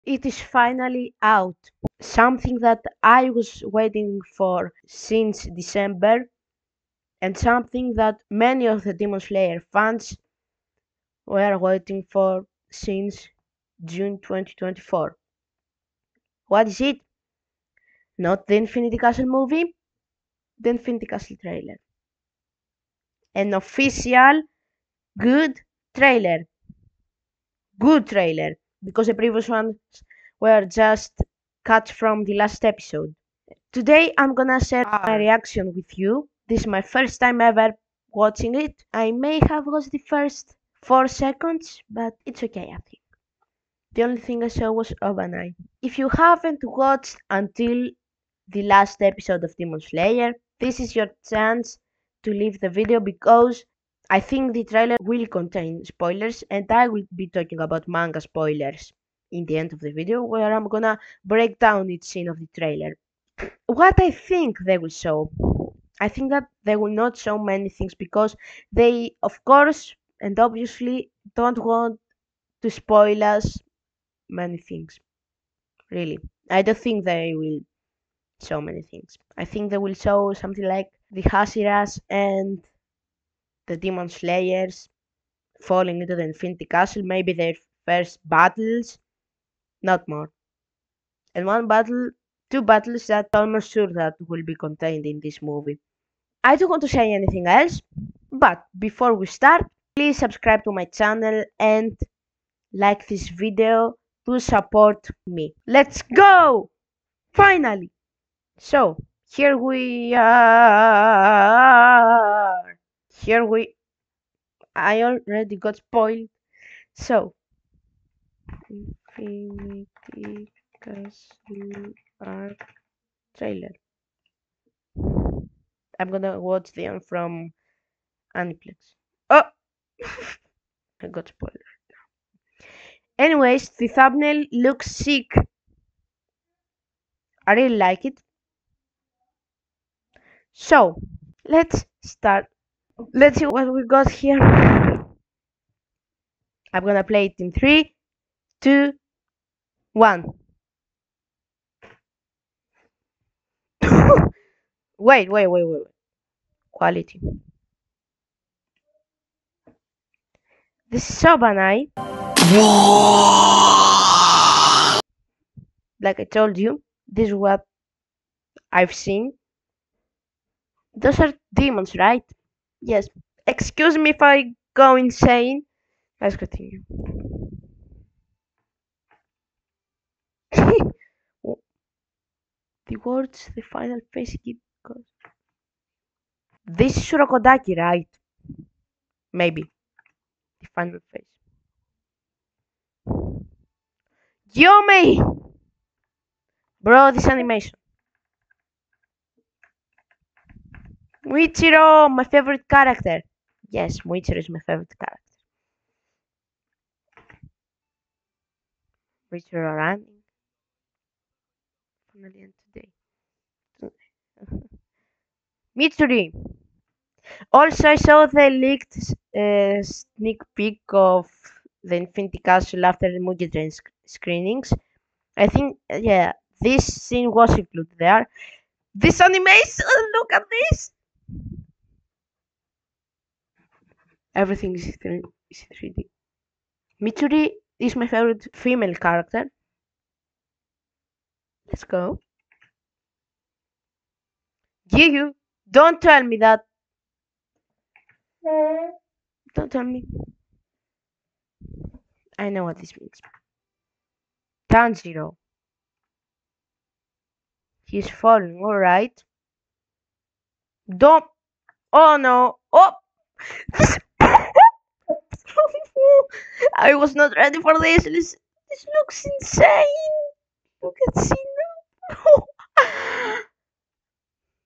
It is finally out. Something that I was waiting for since December, and something that many of the Demon Slayer fans were waiting for since June 2024. What is it? Not the Infinity Castle movie, the Infinity Castle trailer. An official good trailer. Good trailer. Because the previous ones were just cut from the last episode. Today I'm gonna share my reaction with you. This is my first time ever watching it. I may have watched the first 4 seconds, but it's okay, I think. The only thing I saw was Obanai. If you haven't watched until the last episode of Demon Slayer, this is your chance to leave the video because I think the trailer will contain spoilers and I will be talking about manga spoilers in the end of the video where I'm gonna break down each scene of the trailer. What I think they will show, I think that they will not show many things because they, of course, and obviously don't want to spoil us many things. Really. I don't think they will show many things. I think they will show something like the Hashiras and the Demon Slayers falling into the Infinity Castle, maybe their first battles, not more. And one battle, two battles that I'm almost sure that will be contained in this movie. I don't want to say anything else, but before we start, please subscribe to my channel and like this video to support me. Let's go! Finally! So, here we are. I already got spoiled. So, Infinity Castle Arc trailer. I'm gonna watch the one from Aniplex. Oh! I got spoiled. Anyways, the thumbnail looks sick. I really like it. So, let's start. Let's see what we got here. I'm gonna play it in 3, 2, 1. Wait. Quality. This is Sobanai. Like I told you, this is what I've seen. Those are demons, right? Yes. Excuse me if I go insane. Let's continue. The words, the final face keep goes. This is Shurakodaki, right? Maybe. The final face. Yummy! Bro, this animation. Muichiro, my favorite character. Yes, Muichiro is my favorite character. Muichiro running. Finally end today. Mitsuri. Also, I saw the leaked sneak peek of the Infinity Castle after the Mugen Train screenings. I think, yeah, this scene was included there. This animation, look at this! Everything is 3D. Mitsuri is my favorite female character. Let's go. Giyu, don't tell me that. Don't tell me. I know what this means. Tanjiro. He's falling, alright. Don't. Oh no. Oh! I was not ready for this. This looks insane. Look at Shinobu.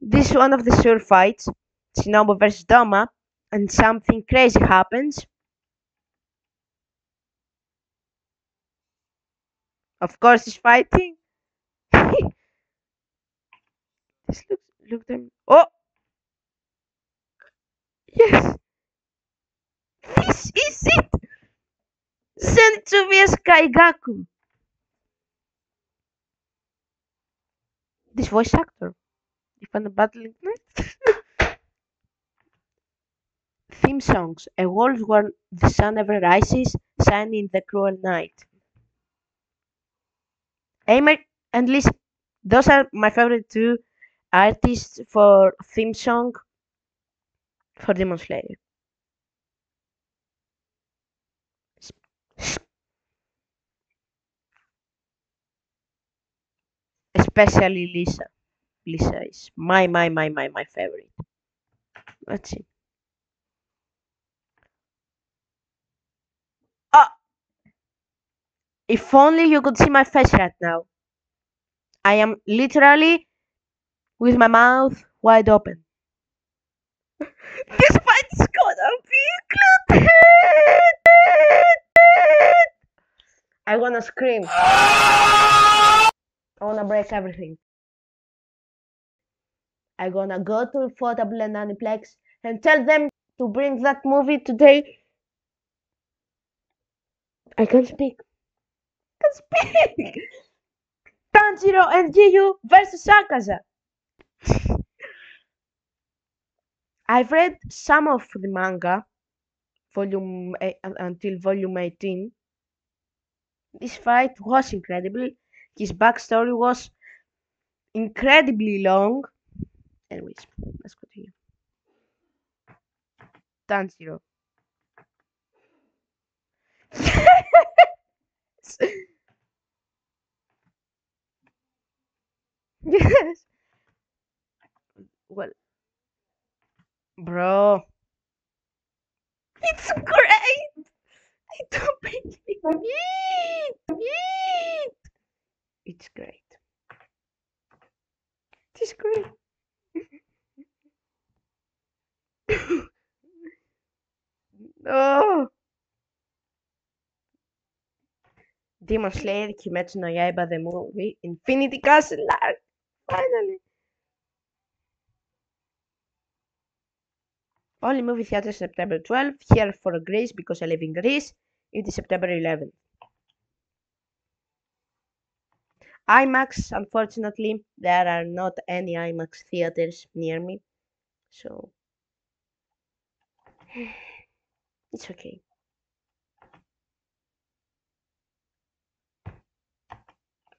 This is one of the sure fights. Shinobu versus Doma. And something crazy happens. Of course he's fighting. This look them. Oh! Yes! This is it! Zenitsu vs Kaigaku! This voice actor. If I'm battling theme songs. A world where the sun never rises, shine in the cruel night. Aimer and Lisa. Those are my favorite two artists for theme song for Demon Slayer. Especially Lisa. Lisa is my favorite. Let's see. Oh, if only you could see my face right now. I am literally with my mouth wide open. This fight is gonna be good. I wanna scream. I wanna break everything. I'm gonna go to Affordable and Aniplex and tell them to bring that movie today. I can speak. I can speak. Tanjiro and Giyu versus Akaza. I've read some of the manga, until volume 18. This fight was incredible. His backstory was incredibly long. Anyways, let's continue. Tanjiro. Yes. Well, bro, it's great. I don't believe it. It's great. It's great. Oh, Demon Slayer, Kimetsu no Yaiba, the movie, Infinity Castle arc. Finally. Only movie theater September 12th. Here for Greece because I live in Greece. It is September 11th. IMAX, unfortunately, there are not any IMAX theaters near me. So, it's okay.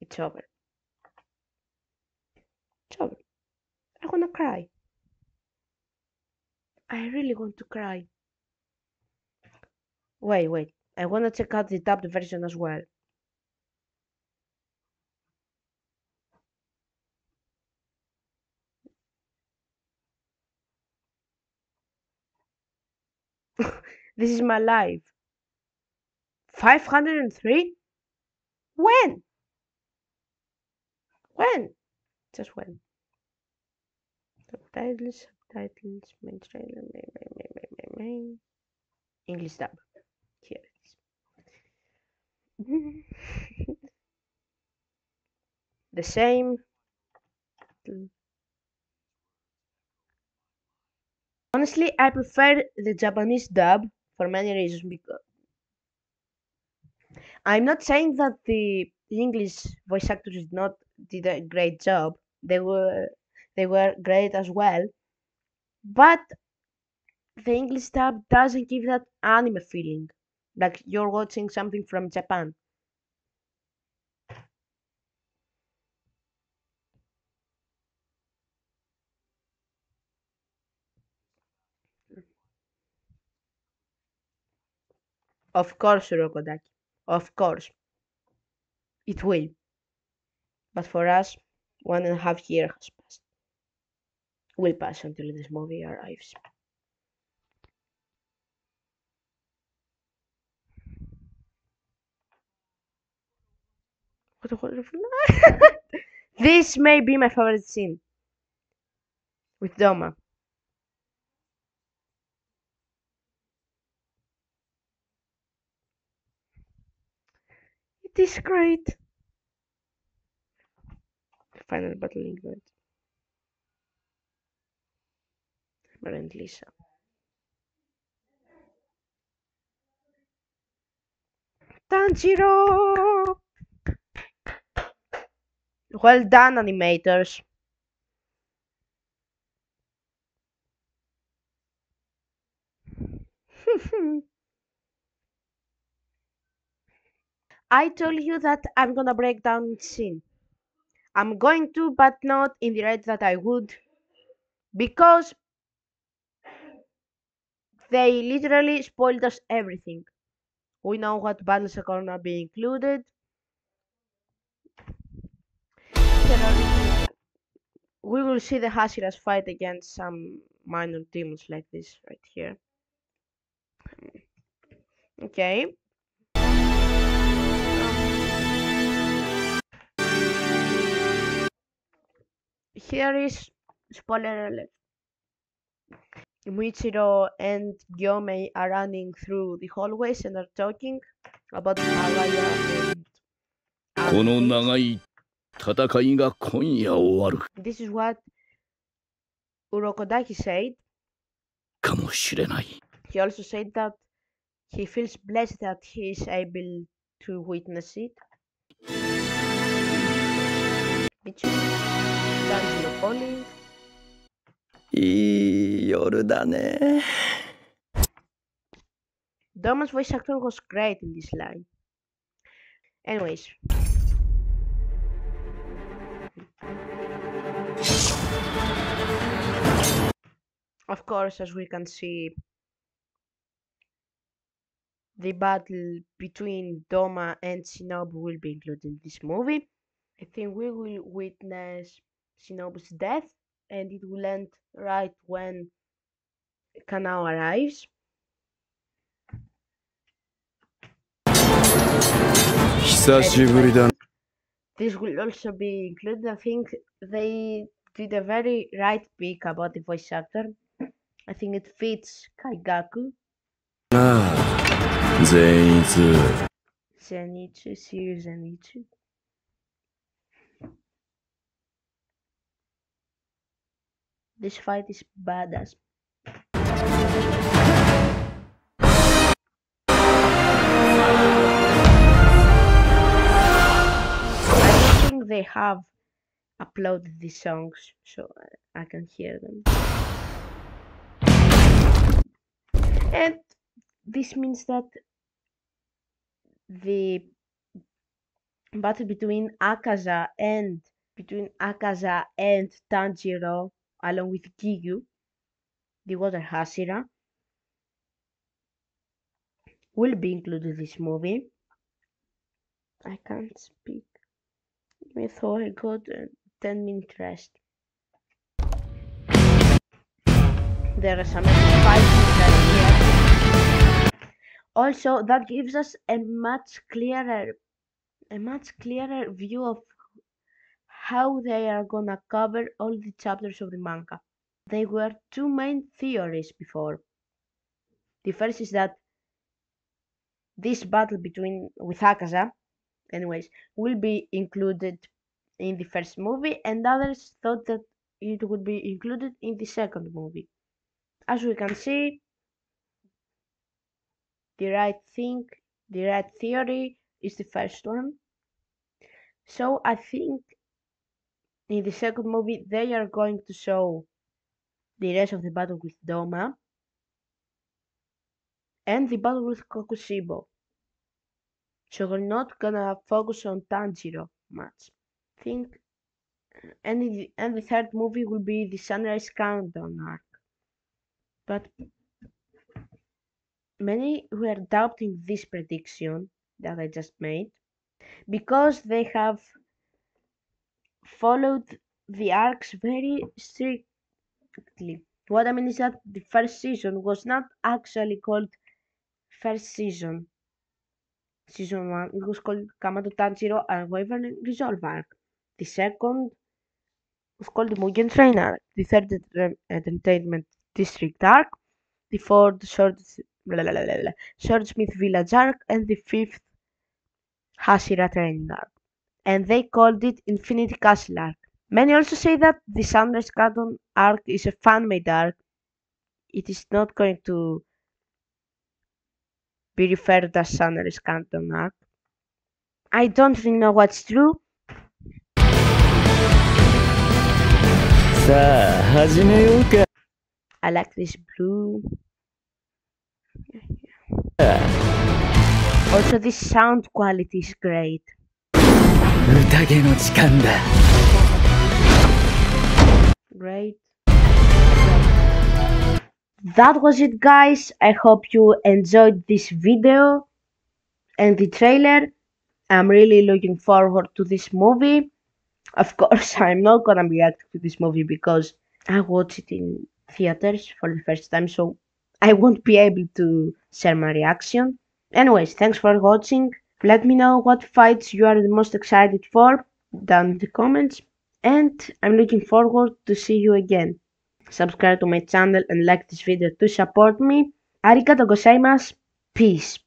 It's over. It's over. I wanna cry. I really want to cry. Wait. I wanna check out the dubbed version as well. This is my life. 503? When? When? Just when? Subtitles, main trailer, main. English dub. Here it is. The same. Honestly, I prefer the Japanese dub for many reasons. Because I'm not saying that the English voice actors did a great job. They were great as well. But the English dub doesn't give that anime feeling, like you're watching something from Japan. Of course, Urokodaki. Of course, it will. But for us, 1.5 years has passed. Will pass until this movie arrives. What a wonderful night! This may be my favorite scene with Doma. It is great. Final battle in good. And Lisa. Tanjiro! Well done, animators. I told you that I'm gonna break down each scene. I'm going to, but not in the rate that I would, because they literally spoiled us everything. We know what battles are gonna be included. We will see the Hashiras fight against some minor demons like this right here. Okay. Here is spoiler alert. Michiro and Gyomei are running through the hallways and are talking about Haraya and この other 長 things. い戦いが今夜終わる This is what Urokodaki said. かもしれない。 He also said that he feels blessed that he is able to witness it. Michiro, Tanjiro calling. いい夜だね。 Doma's voice actor was great in this line. Anyways. Of course, as we can see, the battle between Doma and Shinobu will be included in this movie. I think we will witness Shinobu's death, and it will end right when Kanao arrives. 久しぶりだ。 This will also be included. I think they did a very right pick about the voice actor. I think it fits Kaigaku. ああ、善逸。 Zenitsu, Sirius Zenitsu. This fight is badass. I don't think they have uploaded these songs so I can hear them. And this means that the battle between Akaza and Tanjiro along with Giyu, the water Hashira, will be included in this movie. I can't speak. I thought I got a 10-minute rest. There are some fighting right here. Also, that gives us a much clearer view of how they are gonna cover all the chapters of the manga. There were two main theories before. The first is that this battle with Akaza, anyways, will be included in the first movie, and others thought that it would be included in the second movie. As we can see, the right theory is the first one. So I think in the second movie they are going to show the rest of the battle with Doma and the battle with Kokushibo. So we're not gonna focus on Tanjiro much. I think and the third movie will be the Sunrise Countdown arc. But many were doubting this prediction that I just made because they have followed the arcs very strictly. What I mean is that the first season was not actually called first season. Season 1, it was called Kamato Tanjiro and Wyvern Resolve arc. The second was called the Mugen Train arc. The third Entertainment District arc. The fourth Swordsmith Village arc, and the fifth Hashira Training arc. And they called it Infinity Castle arc. Many also say that the Sunrise Countdown arc is a fan-made arc. It is not going to be referred as Sunrise Countdown arc. I don't really know what's true. さあ、始めようか。 I like this blue. Also, the sound quality is great. 宴の時間だ。 Great. That was it, guys. I hope you enjoyed this video and the trailer. I'm really looking forward to this movie. Of course, I'm not gonna react to this movie because I watched it in theaters for the first time, so I won't be able to share my reaction. Anyways, thanks for watching. Let me know what fights you are the most excited for down in the comments, and I'm looking forward to see you again. Subscribe to my channel and like this video to support me. Arigatou gozaimasu. Peace.